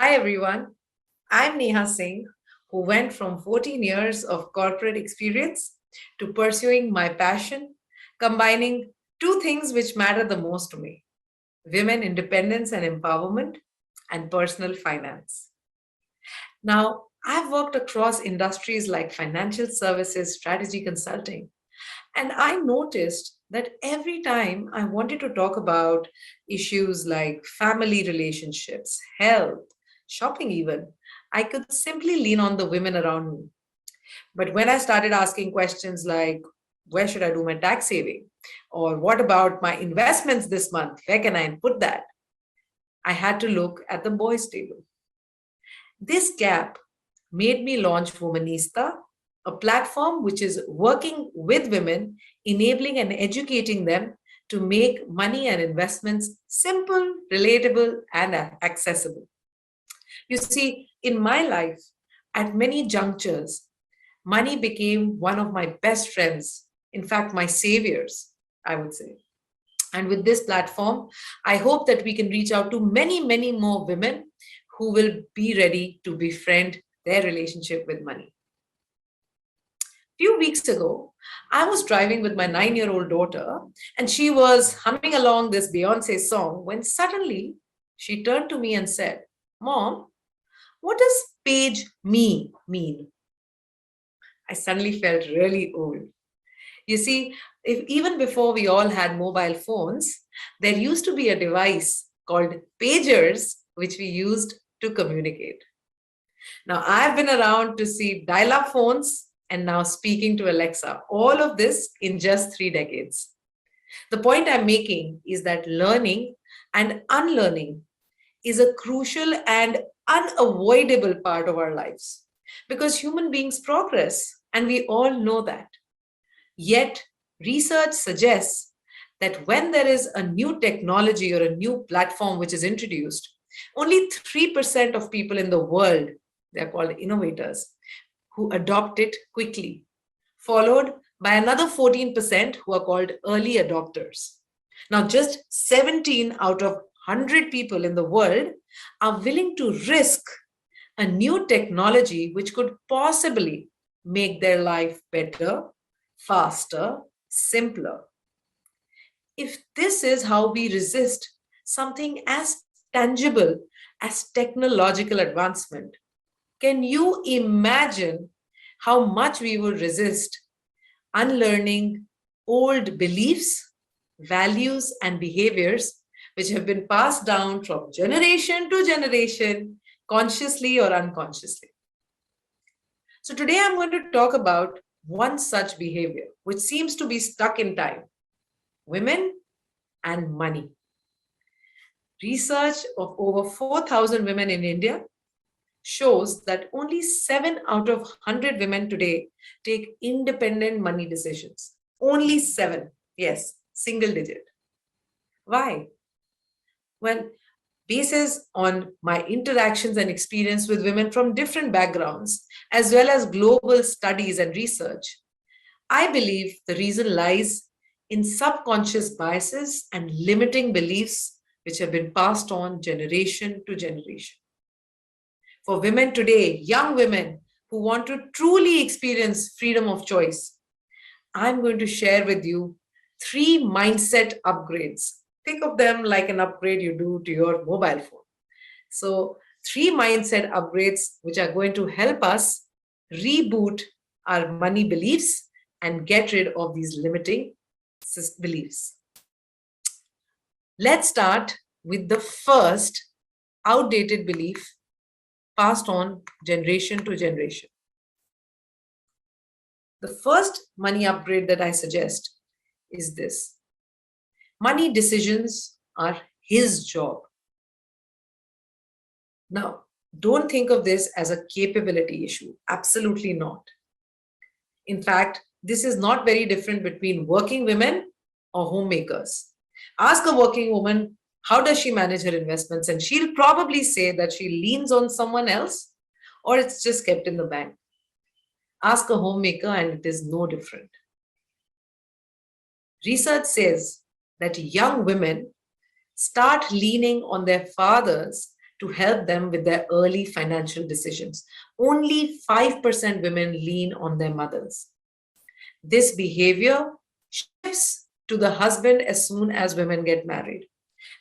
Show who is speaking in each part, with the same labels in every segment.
Speaker 1: Hi everyone, I'm Neha Singh, who went from 14 years of corporate experience to pursuing my passion, combining two things which matter the most to me: women independence and empowerment, and personal finance. Now, I've worked across industries like financial services, strategy consulting, and I noticed that every time I wanted to talk about issues like family relationships, health, shopping, even, I could simply lean on the women around me. But when I started asking questions like, where should I do my tax saving? Or what about my investments this month? Where can I put that? I had to look at the boys' table. This gap made me launch Womoneysta, a platform which is working with women, enabling and educating them to make money and investments simple, relatable, and accessible. You see, in my life, at many junctures, money became one of my best friends, in fact, my saviors, I would say. And with this platform, I hope that we can reach out to many, many more women who will be ready to befriend their relationship with money. Few weeks ago, I was driving with my 9-year-old daughter, and she was humming along this Beyonce song when suddenly she turned to me and said, Mom, what does page me mean? I suddenly felt really old. You see, if even before we all had mobile phones, there used to be a device called pagers, which we used to communicate. Now, I've been around to see dial up phones and now speaking to Alexa, all of this in just 3 decades. The point I'm making is that learning and unlearning is a crucial and unavoidable part of our lives because human beings progress, and we all know that. Yet, research suggests that when there is a new technology or a new platform which is introduced, only 3% of people in the world, they're called innovators, who adopt it quickly, followed by another 14% who are called early adopters. Now, just 17 out of 100 people in the world are willing to risk a new technology which could possibly make their life better, faster, simpler. If this is how we resist something as tangible as technological advancement, can you imagine how much we would resist unlearning old beliefs, values, and behaviors which have been passed down from generation to generation, consciously or unconsciously? So, today I'm going to talk about one such behavior which seems to be stuck in time: women and money. Research of over 4,000 women in India shows that only 7 out of 100 women today take independent money decisions. Only 7. Yes, single digit. Why? Well, basis on my interactions and experience with women from different backgrounds, as well as global studies and research, I believe the reason lies in subconscious biases and limiting beliefs which have been passed on generation to generation. For women today, young women who want to truly experience freedom of choice, I'm going to share with you 3 mindset upgrades. Think of them like an upgrade you do to your mobile phone. So, 3 mindset upgrades which are going to help us reboot our money beliefs and get rid of these limiting beliefs. Let's start with the first outdated belief passed on generation to generation. The first money upgrade that I suggest is this: money decisions are his job. Now, don't think of this as a capability issue. Absolutely not. In fact, this is not very different between working women or homemakers. Ask a working woman, how does she manage her investments? And she'll probably say that she leans on someone else or it's just kept in the bank. Ask a homemaker, and it is no different. Research says that young women start leaning on their fathers to help them with their early financial decisions. Only 5% women lean on their mothers. This behavior shifts to the husband as soon as women get married.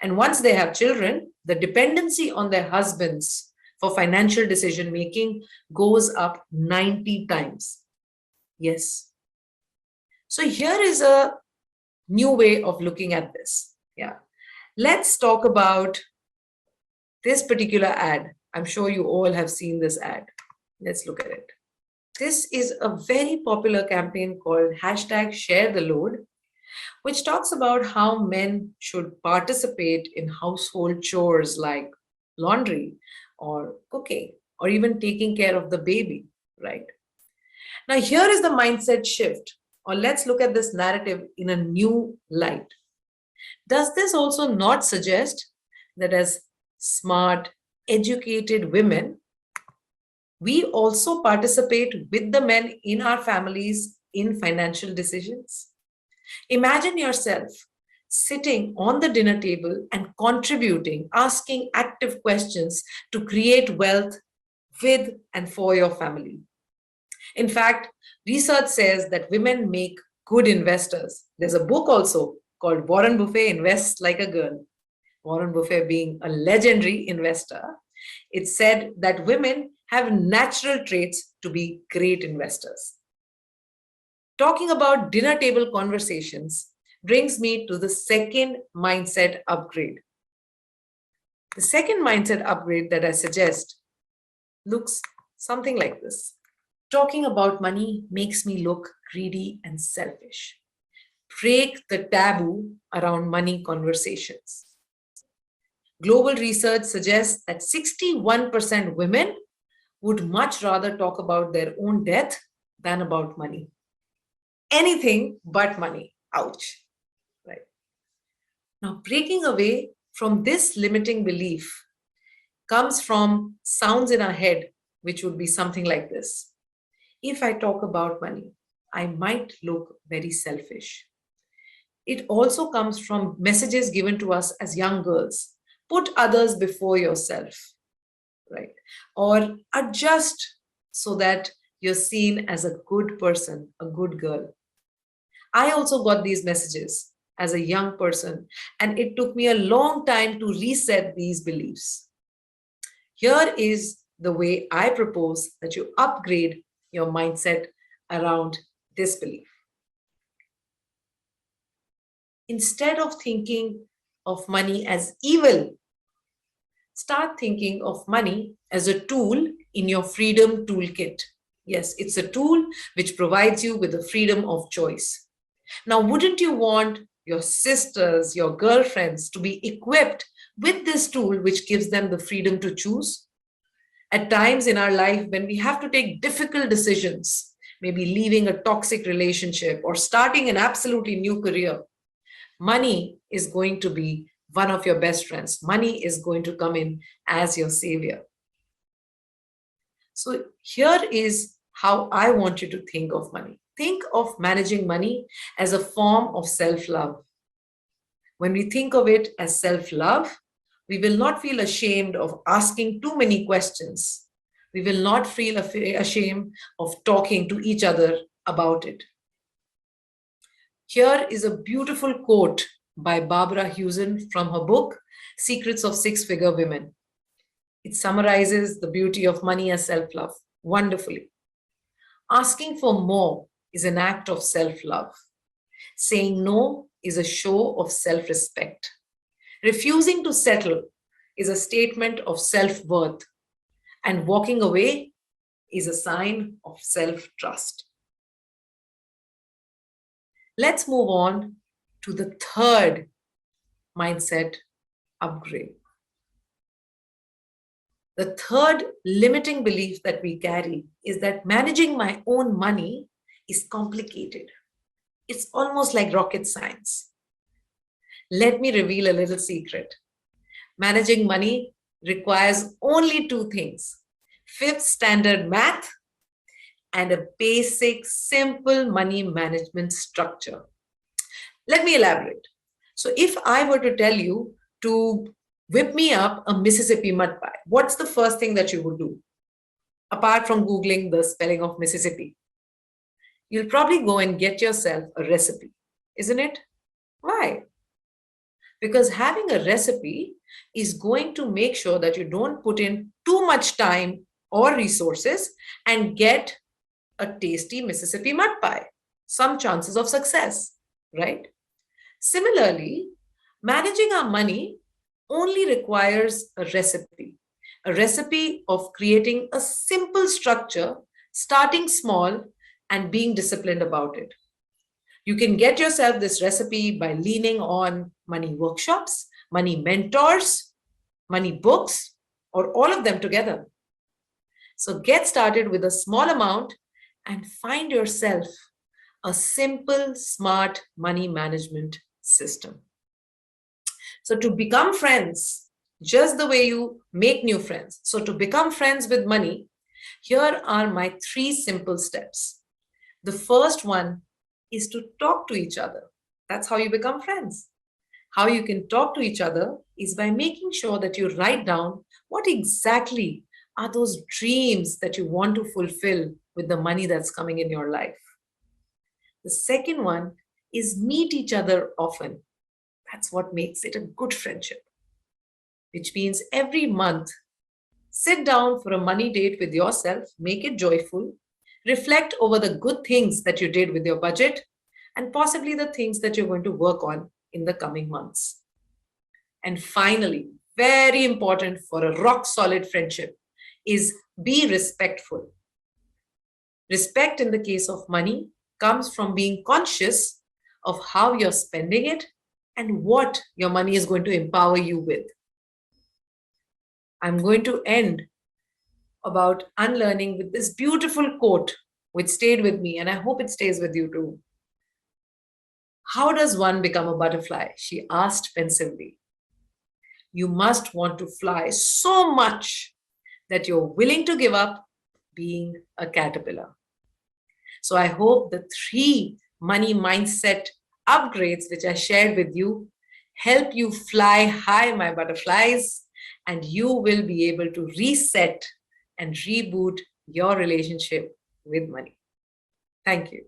Speaker 1: And once they have children, the dependency on their husbands for financial decision making goes up 90 times. Yes. So here is a new way of looking at this. Yeah. Let's talk about this particular ad. I'm sure you all have seen this ad. Let's look at it. This is a very popular campaign called hashtag Share the Load, which talks about how men should participate in household chores like laundry or cooking or even taking care of the baby, right? Now, here is the mindset shift, or let's look at this narrative in a new light. Does this also not suggest that as smart, educated women, we also participate with the men in our families in financial decisions? Imagine yourself sitting on the dinner table and contributing, asking active questions to create wealth with and for your family. In fact, research says that women make good investors. There's a book also called Warren Buffett Invests Like a Girl. Warren Buffett being a legendary investor, it said that women have natural traits to be great investors. Talking about dinner table conversations brings me to the second mindset upgrade. The second mindset upgrade that I suggest looks something like this. Talking about money makes me look greedy and selfish. Break the taboo around money conversations. Global research suggests that 61% women would much rather talk about their own death than about money. Anything but money. Ouch. Right. Now, breaking away from this limiting belief comes from sounds in our head, which would be something like this. If I talk about money, I might look very selfish. It also comes from messages given to us as young girls. Put others before yourself, right? Or adjust so that you're seen as a good person, a good girl. I also got these messages as a young person, and it took me a long time to reset these beliefs. Here is the way I propose that you upgrade your mindset around this belief. Instead of thinking of money as evil, start thinking of money as a tool in your freedom toolkit. Yes, it's a tool which provides you with the freedom of choice. Now, wouldn't you want your sisters, your girlfriends to be equipped with this tool which gives them the freedom to choose? At times in our life when we have to take difficult decisions, maybe leaving a toxic relationship or starting an absolutely new career, money is going to be one of your best friends. Money is going to come in as your savior. So here is how I want you to think of money. Think of managing money as a form of self-love. When we think of it as self-love, we will not feel ashamed of asking too many questions. We will not feel ashamed of talking to each other about it. Here is a beautiful quote by Barbara Hewson from her book, Secrets of Six-Figure Women. It summarizes the beauty of money as self-love wonderfully. Asking for more is an act of self-love. Saying no is a show of self-respect. Refusing to settle is a statement of self-worth. And walking away is a sign of self-trust. Let's move on to the third mindset upgrade. The third limiting belief that we carry is that managing my own money is complicated. It's almost like rocket science. Let me reveal a little secret. Managing money requires only two things: fifth standard math and a basic, simple money management structure. Let me elaborate. So if I were to tell you to Whip me up a Mississippi mud pie. What's the first thing that you would do? Apart from Googling the spelling of Mississippi, you'll probably go and get yourself a recipe, isn't it? Why? Because having a recipe is going to make sure that you don't put in too much time or resources and get a tasty Mississippi mud pie. Some chances of success, right? Similarly, managing our money only requires a recipe of creating a simple structure, starting small, and being disciplined about it. You can get yourself this recipe by leaning on money workshops, money mentors, money books, or all of them together. So get started with a small amount and find yourself a simple, smart money management system. So to become friends, just the way you make new friends. So to become friends with money, here are my three simple steps. The first one is to talk to each other. That's how you become friends. How you can talk to each other is by making sure that you write down what exactly are those dreams that you want to fulfill with the money that's coming in your life. The second one is meet each other often. That's what makes it a good friendship, which means every month, sit down for a money date with yourself, make it joyful, reflect over the good things that you did with your budget, and possibly the things that you're going to work on in the coming months. And finally, very important for a rock solid friendship is be respectful. Respect in the case of money comes from being conscious of how you're spending it and what your money is going to empower you with. I'm going to end about unlearning with this beautiful quote, which stayed with me, and I hope it stays with you too. How does one become a butterfly? She asked pensively. You must want to fly so much that you're willing to give up being a caterpillar. So I hope the three money mindset upgrades which I shared with you help you fly high, my butterflies, and you will be able to reset and reboot your relationship with money. Thank you.